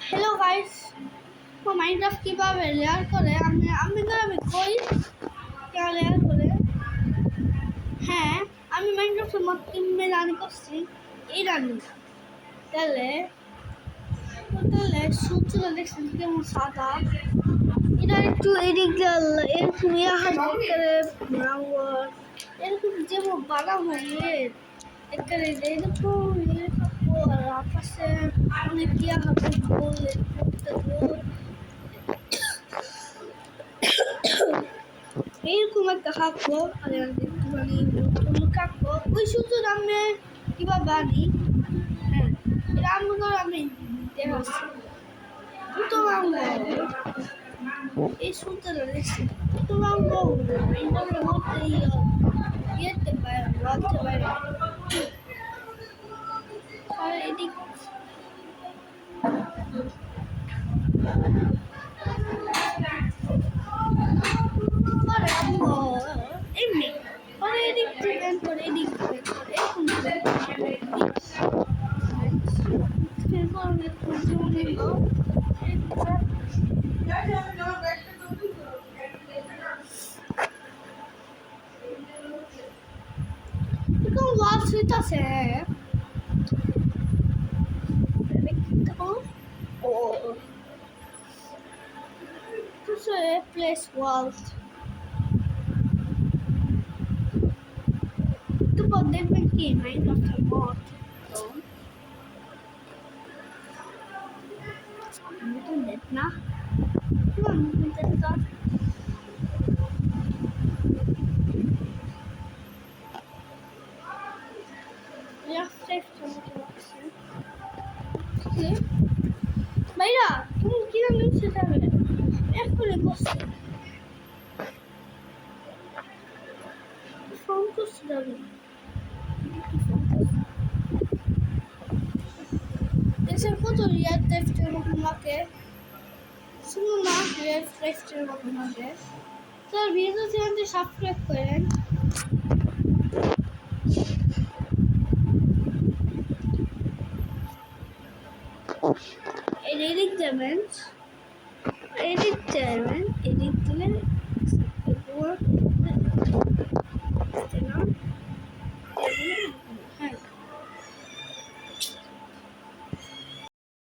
Hello guys, Minecraft কিভাবে layer করে আমি কই কেন লেয়ার করে। হ্যাঁ, আমি মাইনক্রাফটের মত কিভাবে রান করছি এই রানি। তাহলে সূর্যটা দেখছেন কেমন সাদা, এটা একটু এদিক এরকম এরকম যেমন বানা হয়ে এরকম আর আকাশে অনেক ইয়া হবে গোল এইরকম একটা কাকবো আর একটুখানি কাকবো ওই সূত্র আমি কিভাবে আনি। হ্যাঁ, এটা আমি দেখাচ্ছি। দুটো এই সূত্রটা দেখছি দুটো এটার মধ্যে ইয়েতে পারে বলতে পারে আর এদিক এমনি পরে এদিক ডিপেন্ড করে এদিক Lots with us here. Oh, this is a place walls. The body will be made of the mod. I'm going to now. Come on, let's go. ভাইরা তুমি কি জানো সেটা এক করে বসে ফোন করছি যাবে এসে কত রিয়াল টেস্টের মতন লাগে শুনুন না রিয়াল টেস্টের মতন লাগে তার ভিডিও চ্যানেলটি সাবস্ক্রাইব করেন। এডিট দেবেন এডিট দিলে